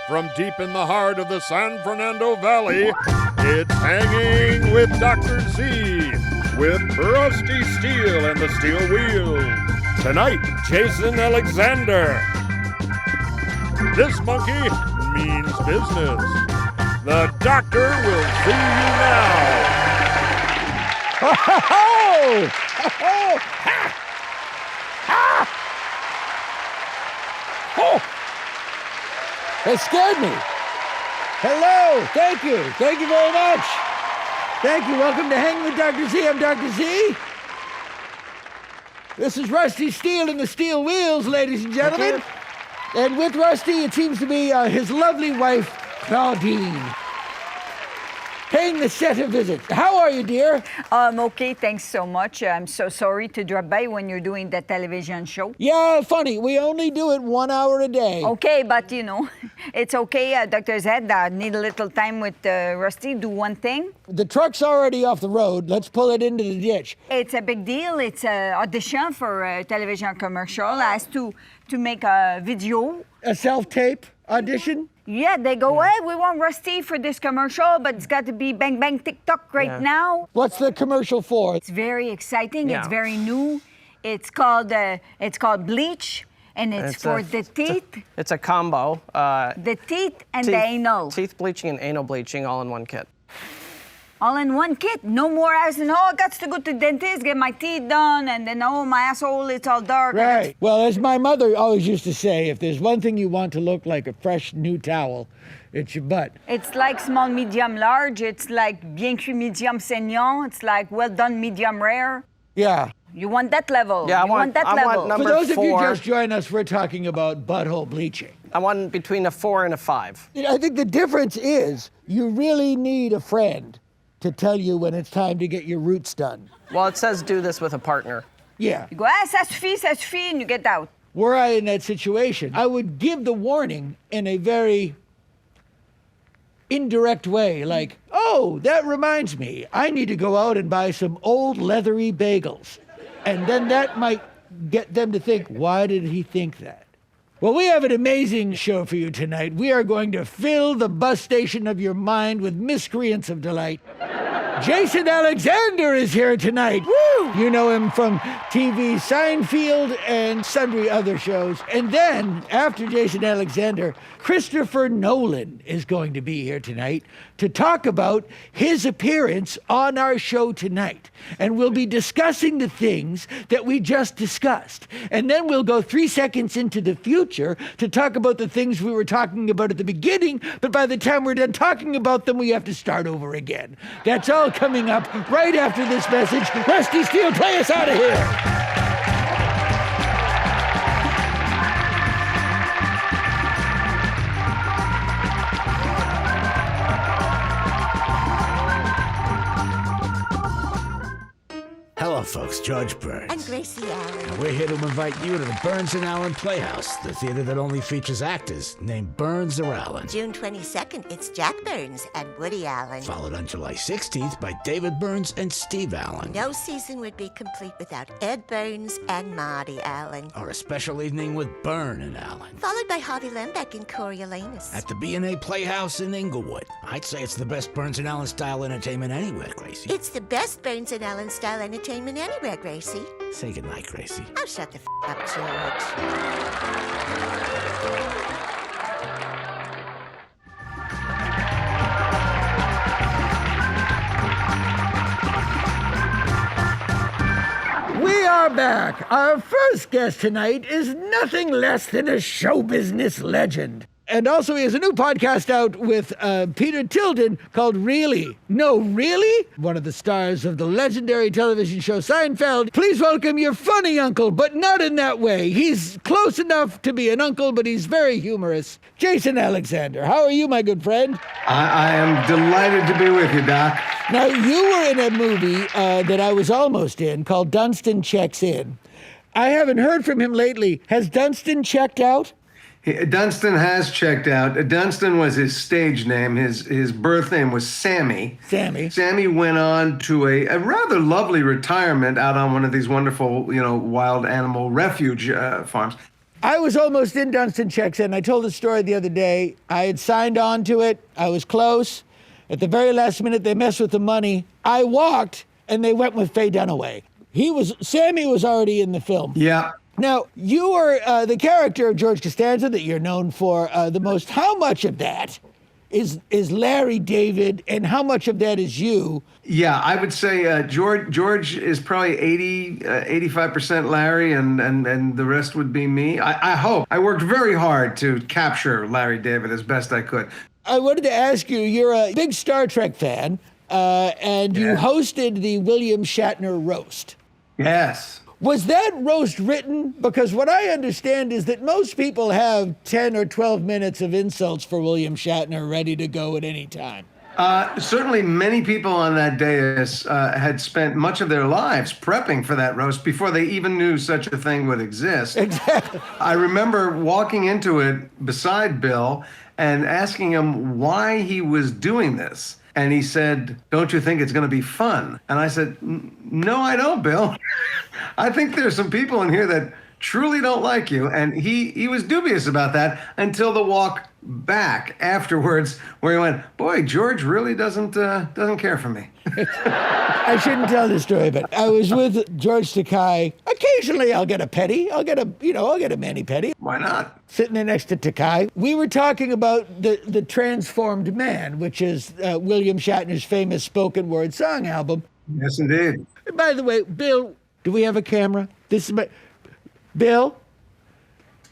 From deep in the heart of the San Fernando Valley, it's Hanging with Dr. Z, with Rusty Steele and the Steel Wheels. Tonight, Jason Alexander. This monkey means business. The doctor will see you now. Ho, ho, ho! Ho, ha! Ha! Oh! That scared me. Hello. Thank you. Thank you very much. Thank you. Welcome to Hang with Dr. Z. I'm Dr. Z. This is Rusty Steele and the Steel Wheels, ladies and gentlemen. And with Rusty, it seems to be his lovely wife, Claudine, paying the set a visit. How are you, dear? Okay, thanks so much. I'm so sorry to drop by when you're doing the television show. Yeah, funny. We only do it 1 hour a day. Okay, but you know, it's okay. Dr. Zed, I need a little time with Rusty. Do one thing. The truck's already off the road. Let's pull it into the ditch. It's a big deal. It's an audition for a television commercial. I has to make a video. A self-tape audition? Yeah, they go, hey, we want Rusty for this commercial, but it's got to be bang, bang, TikTok right now. What's the commercial for? It's very exciting. Yeah. It's very new. It's called Bleach, and it's for the teeth. It's a combo. The teeth and the anal. Teeth bleaching and anal bleaching all in one kit. All in one kit. No more asking, I got to go to the dentist, get my teeth done, and then, my asshole, it's all dark. Right. Well, as my mother always used to say, if there's one thing you want to look like a fresh new towel, it's your butt. It's like small, medium, large. It's like bien cuit, medium, saignant. It's like well done, medium, rare. Yeah. You want that level. Yeah, I want that level. Want number For those 4. of you just join us, we're talking about butthole bleaching. I want between a 4 and a 5. I think the difference is you really need a friend to tell you when it's time to get your roots done. Well, it says do this with a partner. Yeah. You go, ça suffit, and you get out. Were I in that situation, I would give the warning in a very indirect way, like, oh, that reminds me, I need to go out and buy some old leathery bagels. And then that might get them to think, why did he think that? Well, we have an amazing show for you tonight. We are going to fill the bus station of your mind with miscreants of delight. Jason Alexander is here tonight. Woo! You know him from TV Seinfeld and sundry other shows. And then, after Jason Alexander, Christopher Nolan is going to be here tonight to talk about his appearance on our show tonight. And we'll be discussing the things that we just discussed. And then we'll go 3 seconds into the future to talk about the things we were talking about at the beginning, but by the time we're done talking about them, we have to start over again. That's all coming up right after this message. Rusty Steele, play us out of here. Hello, folks. George Burns. And Gracie Allen. And we're here to invite you to the Burns and Allen Playhouse, the theater that only features actors named Burns or Allen. June 22nd, it's Jack Burns and Woody Allen. Followed on July 16th by David Burns and Steve Allen. No season would be complete without Ed Burns and Marty Allen. Or a special evening with Byrne and Allen. Followed by Harvey Lembeck and Coriolanus. At the B&A Playhouse in Inglewood. I'd say it's the best Burns and Allen style entertainment anywhere, Gracie. It's the best Burns and Allen style entertainment anywhere, Gracie. Say goodnight, Gracie. Oh, shut the up, George. We are back. Our first guest tonight is nothing less than a show business legend. And also, he has a new podcast out with Peter Tilden called Really? No, Really? One of the stars of the legendary television show Seinfeld. Please welcome your funny uncle, but not in that way. He's close enough to be an uncle, but he's very humorous. Jason Alexander, how are you, my good friend? I am delighted to be with you, Doc. Now, you were in a movie that I was almost in called Dunstan Checks In. I haven't heard from him lately. Has Dunstan checked out? Dunstan has checked out. Dunstan was his stage name. His birth name was Sammy. Sammy went on to a rather lovely retirement out on one of these wonderful, wild animal refuge farms. I was almost in Dunstan Checks In. I told the story the other day. I had signed on to it. I was close. At the very last minute, they messed with the money. I walked, and they went with Faye Dunaway. Sammy was already in the film. Yeah. Now, you are the character of George Costanza that you're known for the most. How much of that is Larry David, and how much of that is you? Yeah, I would say George is probably 85% Larry, and the rest would be me. I hope. I worked very hard to capture Larry David as best I could. I wanted to ask you, you're a big Star Trek fan, and you hosted the William Shatner roast. Yes. Was that roast written? Because what I understand is that most people have 10 or 12 minutes of insults for William Shatner ready to go at any time. Certainly many people on that dais had spent much of their lives prepping for that roast before they even knew such a thing would exist. Exactly. I remember walking into it beside Bill and asking him why he was doing this. And he said, "Don't you think it's going to be fun?" And I said, "No, I don't, Bill. I think there's some people in here that truly don't like you." And he was dubious about that until the walk back afterwards, where he went, "Boy, George really doesn't care for me." I shouldn't tell this story, but I was with George Takei. Occasionally, I'll get a petty. I'll get a mani-pedi. Why not? Sitting there next to Takei. We were talking about the Transformed Man, which is William Shatner's famous spoken word song album. Yes, indeed. And by the way, Bill, do we have a camera? Bill,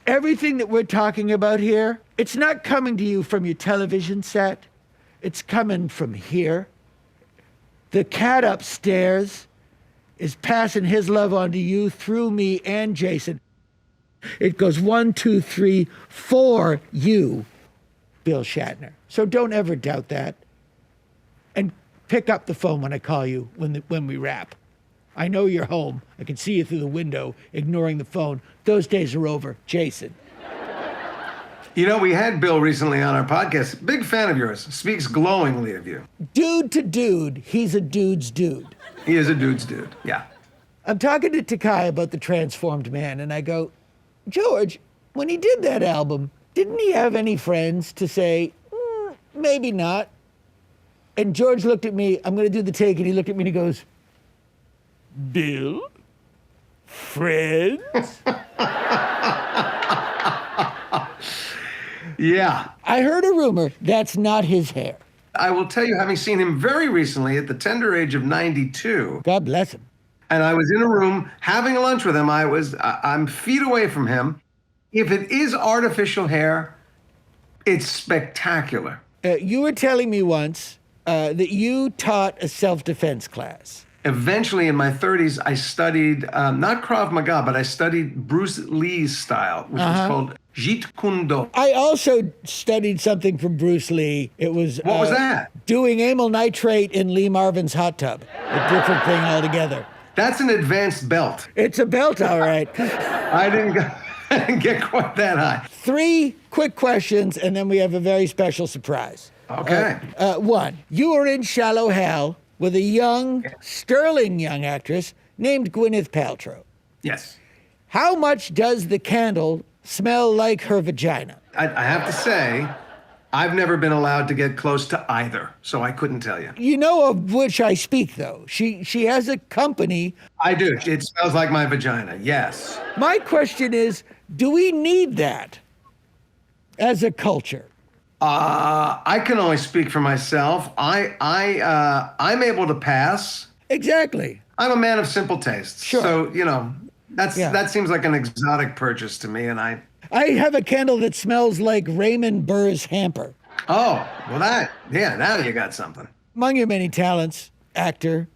everything that we're talking about here, it's not coming to you from your television set. It's coming from here. The cat upstairs is passing his love on to you through me and Jason. It goes 1, 2, 3, 4 you, Bill Shatner. So don't ever doubt that. And pick up the phone when I call you when we wrap. I know you're home. I can see you through the window ignoring the phone. Those days are over. Jason. You know, we had Bill recently on our podcast. Big fan of yours. Speaks glowingly of you. Dude to dude, he's a dude's dude. He is a dude's dude. Yeah. I'm talking to Takei about the Transformed Man, and I go, "George, when he did that album, didn't he have any friends to say, maybe not?" And George looked at me. I'm going to do the take, and he looked at me and he goes, "Bill? Friends?" Yeah. I heard a rumor that's not his hair. I will tell you, having seen him very recently at the tender age of 92. God bless him. And I was in a room having lunch with him. I'm feet away from him. If it is artificial hair, it's spectacular. You were telling me once that you taught a self-defense class. Eventually, in my 30s, I studied, not Krav Maga, but I studied Bruce Lee's style, which was called Jeet Kune Do. I also studied something from Bruce Lee. It was... What was that? Doing amyl nitrate in Lee Marvin's hot tub. A different thing altogether. That's an advanced belt. It's a belt, all right. I didn't get quite that high. 3 quick questions, and then we have a very special surprise. Okay. 1, you were in Shallow Hal with a sterling young actress named Gwyneth Paltrow. Yes. How much does the candle smell like her vagina? I have to say, I've never been allowed to get close to either, so I couldn't tell you. You know of which I speak, though. She has a company. I do. It smells like my vagina, yes. My question is, do we need that as a culture? I can only speak for myself. I'm able to pass. Exactly. I'm a man of simple tastes. Sure. So, that seems like an exotic purchase to me, and I have a candle that smells like Raymond Burr's hamper. Oh, well now you got something. Among your many talents, actor,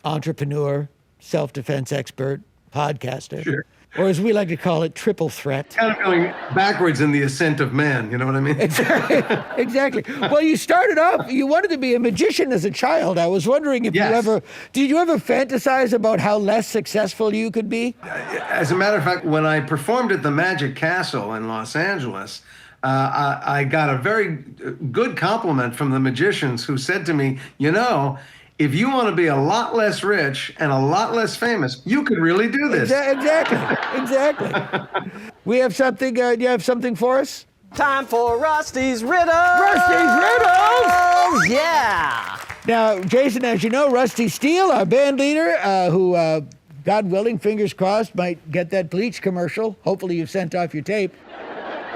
entrepreneur, self-defense expert, podcaster. Sure. Or as we like to call it, triple threat. Kind of going backwards in the ascent of man, you know what I mean? Exactly. Well, you started off, you wanted to be a magician as a child. I was wondering if Yes. did you ever fantasize about how less successful you could be? As a matter of fact, when I performed at the Magic Castle in Los Angeles, I got a very good compliment from the magicians who said to me, if you want to be a lot less rich and a lot less famous, you could really do this. Exactly. We have something, do you have something for us? Time for Rusty's Riddles! Rusty's Riddles! Yeah! Now, Jason, as you know, Rusty Steele, our band leader, who, God willing, fingers crossed, might get that Bleach commercial. Hopefully you've sent off your tape.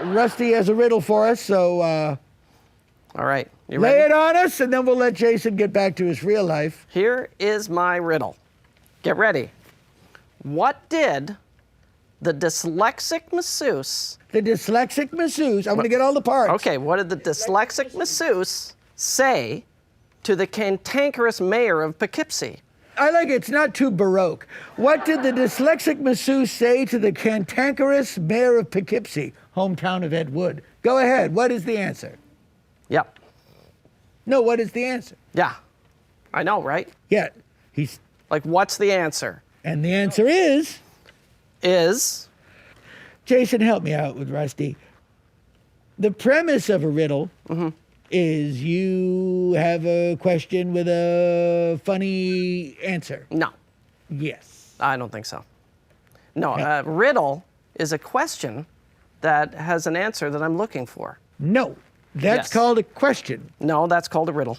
Rusty has a riddle for us, so All right, you lay ready? it on us, and then we'll let Jason get back to his real life. Here is my riddle. Get ready. What did the dyslexic masseuse... The dyslexic masseuse, I'm going to get all the parts. Okay, what did the dyslexic masseuse say to the cantankerous mayor of Poughkeepsie? I like it. It's not too Baroque. What did the dyslexic masseuse say to the cantankerous mayor of Poughkeepsie, hometown of Ed Wood? Go ahead. What is the answer? Yep. No, what is the answer? Yeah. I know, right? Yeah, he's... Like, what's the answer? And the answer is... Is... Jason, help me out with Rusty. The premise of a riddle is you have a question with a funny answer. No, Yes. I don't think so. No, a riddle is a question that has an answer that I'm looking for. No, that's Yes. called a question. No, that's called a riddle.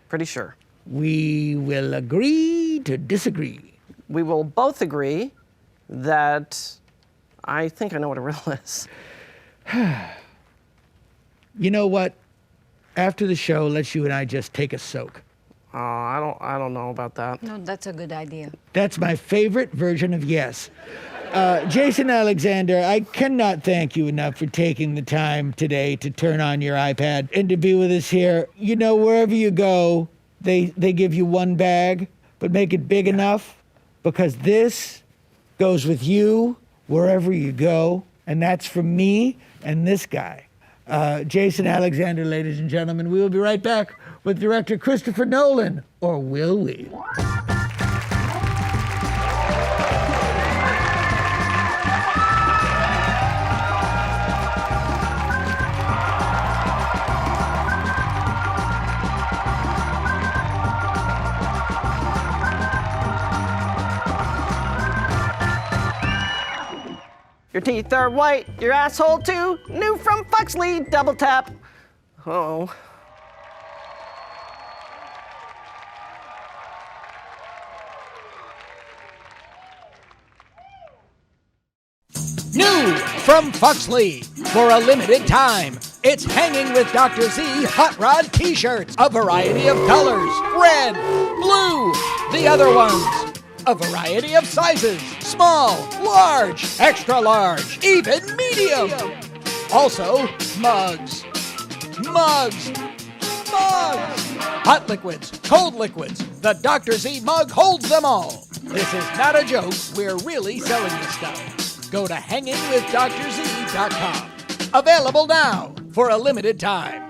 Pretty sure. We will agree to disagree. We will both agree that I think I know what a riddle is. You know what? After the show, let's you and I just take a soak. I don't know about that. No, that's a good idea. That's my favorite version of yes. Jason Alexander, I cannot thank you enough for taking the time today to turn on your iPad and to be with us here. You know, wherever you go, they give you one bag, but make it big enough, because this goes with you wherever you go, and that's from me and this guy. Jason Alexander, ladies and gentlemen. We will be right back with director Christopher Nolan, or will we? Your teeth are white, your asshole too. New from Fuxley, double tap. Oh. New from Fuxley. For a limited time, it's Hanging with Dr. Z Hot Rod T-shirts. A variety of colors. Red, blue, the other ones. A variety of sizes. Small, large, extra large, even medium. Also, mugs. Mugs. Mugs. Hot liquids, cold liquids. The Dr. Z mug holds them all. This is not a joke. We're really selling this stuff. Go to hangingwithdrz.com. Available now for a limited time.